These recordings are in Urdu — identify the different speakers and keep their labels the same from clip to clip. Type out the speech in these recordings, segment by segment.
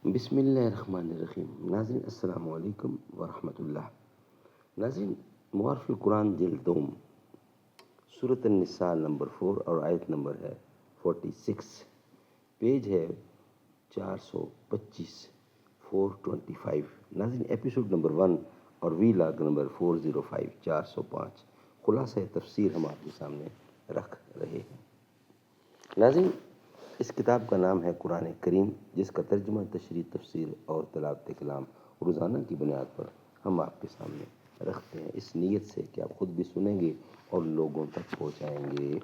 Speaker 1: بسم اللہ الرحمن الرحیم۔ ناظرین السلام علیکم ورحمۃ اللہ۔ ناظرین، معارف القرآن جلد دوم، سورۃ النساء نمبر 4 اور آیت نمبر ہے 46، پیج ہے 425، 425۔ ناظرین، ایپیسوڈ نمبر 1 اور وی لاگ نمبر 405، 405 خلاصہ تفسیر ہم آپ کے سامنے رکھ رہے ہیں۔ ناظرین، اس کتاب کا نام ہے قرآن کریم، جس کا ترجمہ، تشریح، تفسیر اور تلاوت کلام روزانہ کی بنیاد پر ہم آپ کے سامنے رکھتے ہیں، اس نیت سے کہ آپ خود بھی سنیں گے اور لوگوں تک پہنچائیں گے۔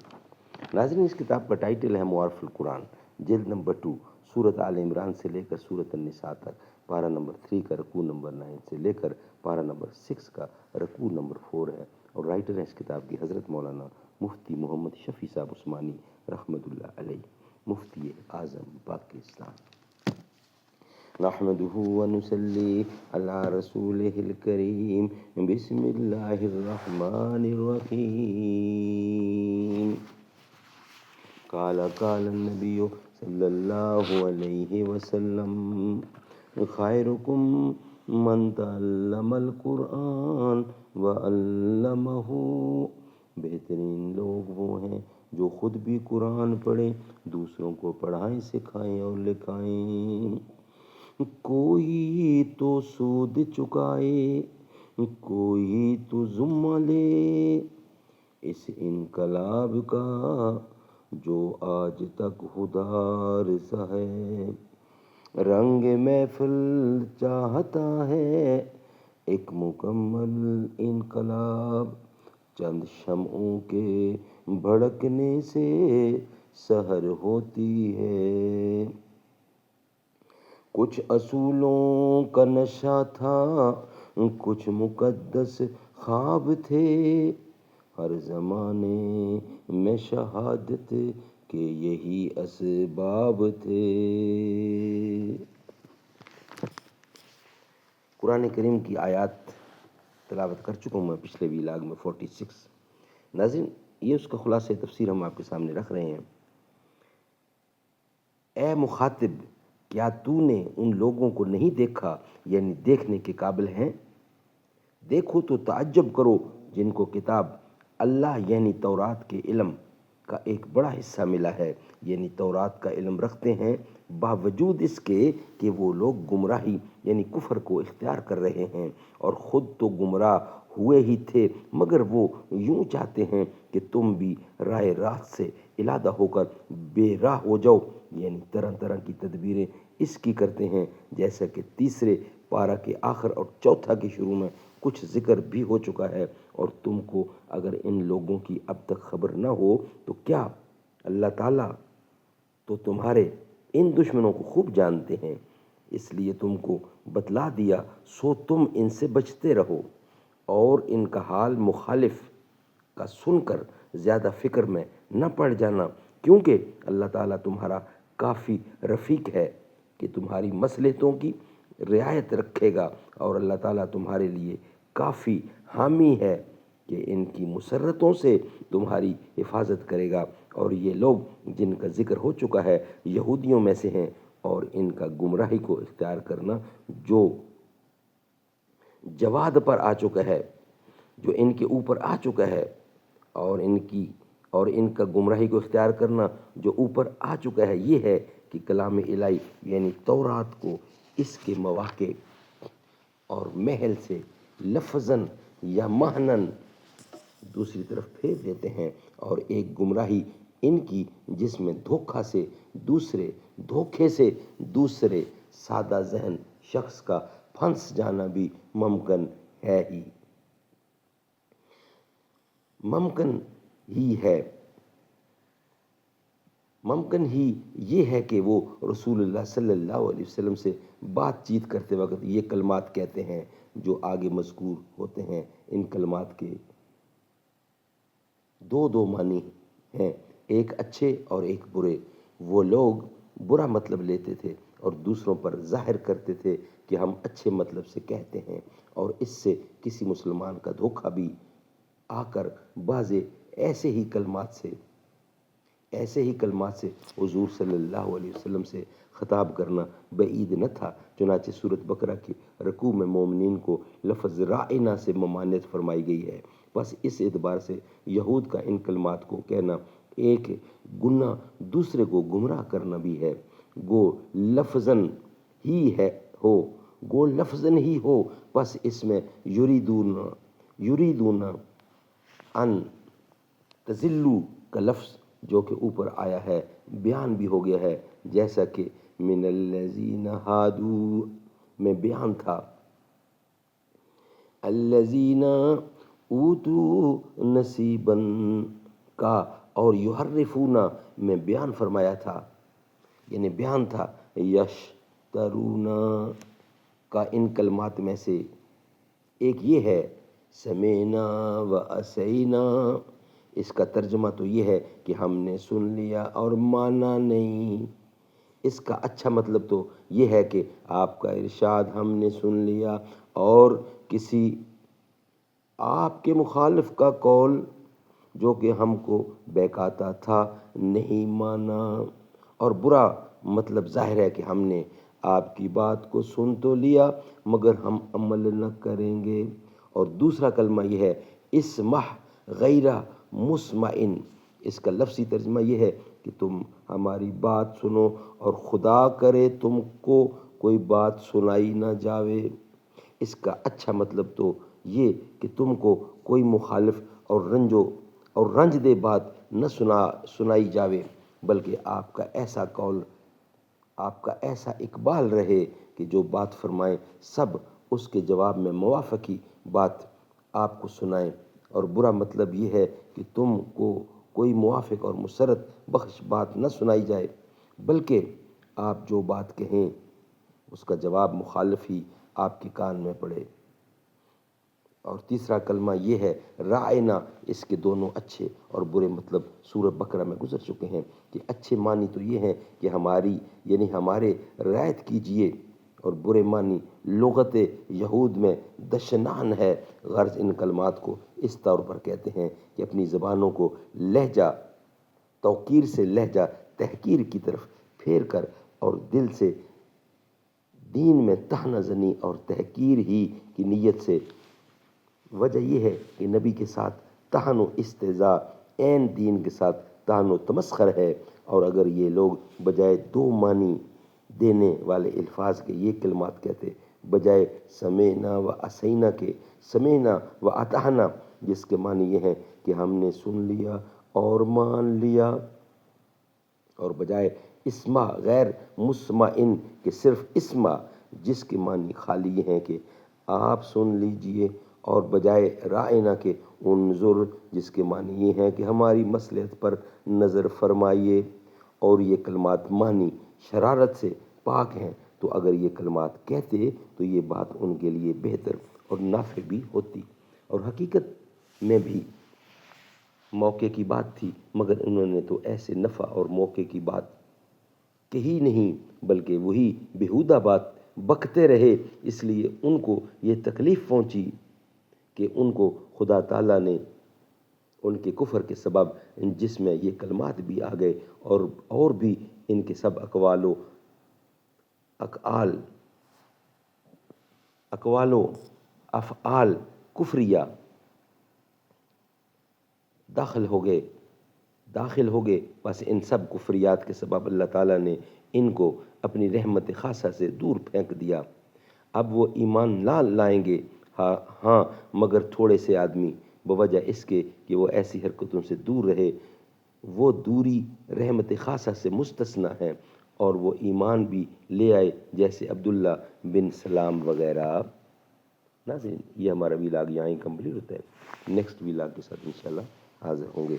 Speaker 1: ناظرین، اس کتاب کا ٹائٹل ہے معارف القرآن، جلد نمبر 2، سورۃ آل عمران سے لے کر سورۃ النساء تک، پارہ نمبر 3 کا رکوع نمبر 9 سے لے کر پارہ نمبر 6 کا رکوع نمبر 4 ہے، اور رائٹر ہیں اس کتاب کی حضرت مولانا مفتی محمد شفیع صاحب عثمانی رحمۃ اللہ علیہ، مفتی اعظم پاکستان۔ نحمده ونصلی علی رسولہ الکریم، بسم اللہ الرحمن الرحیم۔ قال النبی صلی اللہ علیہ وسلم، خیرکم من تعلم القرآن وعلمہ۔ بہترین لوگ وہ ہیں جو خود بھی قرآن پڑھیں، دوسروں کو پڑھائیں، سکھائیں اور لکھائیں۔ کوئی تو سود چکائے، کوئی تو ذمہ لے، اس انقلاب کا جو آج تک خوددار سا ہے۔ رنگ محفل چاہتا ہے ایک مکمل انقلاب، چند شمعوں کے بھڑکنے سے سحر ہوتی ہے۔ کچھ اصولوں کا نشہ تھا، کچھ مقدس خواب تھے، ہر زمانے میں شہادت کے یہی اسباب تھے۔ قرآن کریم کی آیات تلاوت کر چکا ہوں میں پچھلے ویلاگ میں 46۔ ناظرین، یہ اس کا خلاصہ تفسیر ہم آپ کے سامنے رکھ رہے ہیں۔ اے مخاطب، کیا تو نے ان لوگوں کو نہیں دیکھا، یعنی دیکھنے کے قابل ہیں؟ دیکھو تو تعجب کرو جن کو کتاب اللہ یعنی تورات کے علم کا ایک بڑا حصہ ملا ہے، یعنی تورات کا علم رکھتے ہیں، باوجود اس کے کہ وہ لوگ گمراہی یعنی کفر کو اختیار کر رہے ہیں، اور خود تو گمراہ ہوئے ہی تھے، مگر وہ یوں چاہتے ہیں کہ تم بھی راہ راست سے علادہ ہو کر بے راہ ہو جاؤ، یعنی طرح طرح کی تدبیریں اس کی کرتے ہیں، جیسا کہ تیسرے پارہ کے آخر اور چوتھا کے شروع میں کچھ ذکر بھی ہو چکا ہے۔ اور تم کو اگر ان لوگوں کی اب تک خبر نہ ہو تو کیا اللہ تعالیٰ تو تمہارے ان دشمنوں کو خوب جانتے ہیں، اس لیے تم کو بتلا دیا، سو تم ان سے بچتے رہو، اور ان کا حال مخالف کا سن کر زیادہ فکر میں نہ پڑ جانا، کیونکہ اللہ تعالیٰ تمہارا کافی رفیق ہے کہ تمہاری مصلحتوں کی رعایت رکھے گا، اور اللہ تعالیٰ تمہارے لیے کافی حامی ہے کہ ان کی مسرتوں سے تمہاری حفاظت کرے گا۔ اور یہ لوگ جن کا ذکر ہو چکا ہے یہودیوں میں سے ہیں، اور ان کا گمراہی کو اختیار کرنا جو جواد پر آ چکا ہے، جو ان کے اوپر آ چکا ہے، اور ان کا گمراہی کو اختیار کرنا جو اوپر آ چکا ہے، یہ ہے کہ کلام الہی یعنی تورات کو اس کے مواقع اور محل سے لفظاً یا معناً دوسری طرف پھیر دیتے ہیں، اور ایک گمراہی ان کی جس میں دھوکے سے دوسرے سادہ ذہن شخص کا پھنس جانا بھی ممکن ہی یہ ہے کہ وہ رسول اللہ صلی اللہ علیہ وسلم سے بات چیت کرتے وقت یہ کلمات کہتے ہیں جو آگے مذکور ہوتے ہیں۔ ان کلمات کے دو معنی ہیں، ایک اچھے اور ایک برے۔ وہ لوگ برا مطلب لیتے تھے اور دوسروں پر ظاہر کرتے تھے کہ ہم اچھے مطلب سے کہتے ہیں، اور اس سے کسی مسلمان کا دھوکہ بھی آ کر بعض ایسے ہی کلمات سے حضور صلی اللہ علیہ وسلم سے خطاب کرنا بعید نہ تھا۔ چنانچہ سورۃ بقرہ کے رکوع میں مومنین کو لفظ رائنا سے ممانعت فرمائی گئی ہے۔ بس اس اعتبار سے یہود کا ان کلمات کو کہنا ایک گناہ دوسرے کو گمراہ کرنا بھی ہے، گو لفظاً ہی ہو، بس اس میں یریدون ان تزلو کا لفظ جو کہ اوپر آیا ہے بیان بھی ہو گیا ہے، جیسا کہ من الذین ہادو میں بیان تھا، الذین اوتو نصیبا کا، اور یحرفون میں بیان فرمایا تھا، یعنی بیان تھا یشترون کا۔ ان کلمات میں سے ایک یہ ہے سمینا و اسینا، اس کا ترجمہ تو یہ ہے کہ ہم نے سن لیا اور مانا نہیں۔ اس کا اچھا مطلب تو یہ ہے کہ آپ کا ارشاد ہم نے سن لیا اور کسی آپ کے مخالف کا قول جو کہ ہم کو بہکاتا تھا نہیں مانا۔ اور برا مطلب ظاہر ہے کہ ہم نے آپ کی بات کو سن تو لیا مگر ہم عمل نہ کریں گے۔ اور دوسرا کلمہ یہ ہے اسمح غیر مسمعن، اس کا لفظی ترجمہ یہ ہے کہ تم ہماری بات سنو اور خدا کرے تم کو کوئی بات سنائی نہ جاوے۔ اس کا اچھا مطلب تو یہ کہ تم کو کوئی مخالف اور رنج دہ بات نہ سنائی جاوے، بلکہ آپ کا ایسا قول، آپ کا ایسا اقبال رہے کہ جو بات فرمائیں سب اس کے جواب میں موافقی بات آپ کو سنائیں۔ اور برا مطلب یہ ہے کہ تم کو کوئی موافق اور مسرت بخش بات نہ سنائی جائے، بلکہ آپ جو بات کہیں اس کا جواب مخالف ہی آپ کے کان میں پڑے۔ اور تیسرا کلمہ یہ ہے رائنا، اس کے دونوں اچھے اور برے مطلب سورۃ بقرہ میں گزر چکے ہیں کہ اچھے معنی تو یہ ہیں کہ ہمارے رعایت کیجئے، اور برے معنی لغت یہود میں دشنان ہے۔ غرض ان کلمات کو اس طور پر کہتے ہیں کہ اپنی زبانوں کو لہجہ توقیر سے لہجہ تحقیر کی طرف پھیر کر اور دل سے دین میں طعنہ زنی اور تحقیر ہی کی نیت سے۔ وجہ یہ ہے کہ نبی کے ساتھ طعن و استہزاء عین دین کے ساتھ طعن و تمسخر ہے، اور اگر یہ لوگ بجائے دو معنی دینے والے الفاظ کے یہ کلمات کہتے، بجائے سمینا و اسینا کے سمینا و اطعنا، جس کے معنی یہ ہیں کہ ہم نے سن لیا اور مان لیا، اور بجائے اسمع غیر مسمعن کہ صرف اسمع، جس کے معنی خالی یہ ہیں کہ آپ سن لیجئے، اور بجائے رائنا کے انظر، جس کے معنی یہ ہیں کہ ہماری مصلحت پر نظر فرمائیے۔ اور یہ کلمات معنی شرارت سے پاک ہیں، تو اگر یہ کلمات کہتے تو یہ بات ان کے لیے بہتر اور نافع بھی ہوتی، اور حقیقت میں بھی موقع کی بات تھی، مگر انہوں نے تو ایسے نفع اور موقع کی بات کہی نہیں، بلکہ وہی بیہودہ بات بکتے رہے۔ اس لیے ان کو یہ تکلیف پہنچی کہ ان کو خدا تعالیٰ نے ان کے کفر کے سبب جس میں یہ کلمات بھی آ گئے اور بھی ان کے سب اقوال و افعال کفریہ داخل ہو گئے، بس ان سب کفریات کے سبب اللہ تعالیٰ نے ان کو اپنی رحمت خاصہ سے دور پھینک دیا۔ اب وہ ایمان نہ لائیں گے، ہاں مگر تھوڑے سے آدمی، بوجہ اس کے کہ وہ ایسی حرکتوں سے دور رہے۔ وہ دوری رحمت خاصہ سے مستثنی ہے، اور وہ ایمان بھی لے آئے جیسے عبداللہ بن سلام وغیرہ۔ ناظرین، یہ ہمارا ویلاگ یہاں ہی کمپلیٹ ہوتا ہے، نیکسٹ ویلاگ کے ساتھ انشاءاللہ حاضر ہوں گے۔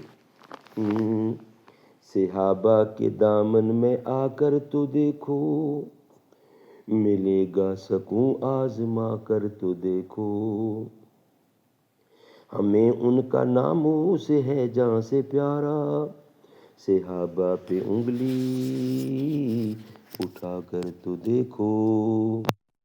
Speaker 1: صحابہ کے دامن میں آ کر تو دیکھو، ملے گا سکون آزما کر تو دیکھو، ہمیں ان کا ناموس ہے جاں سے پیارا، صحابہ پہ انگلی اٹھا کر تو دیکھو۔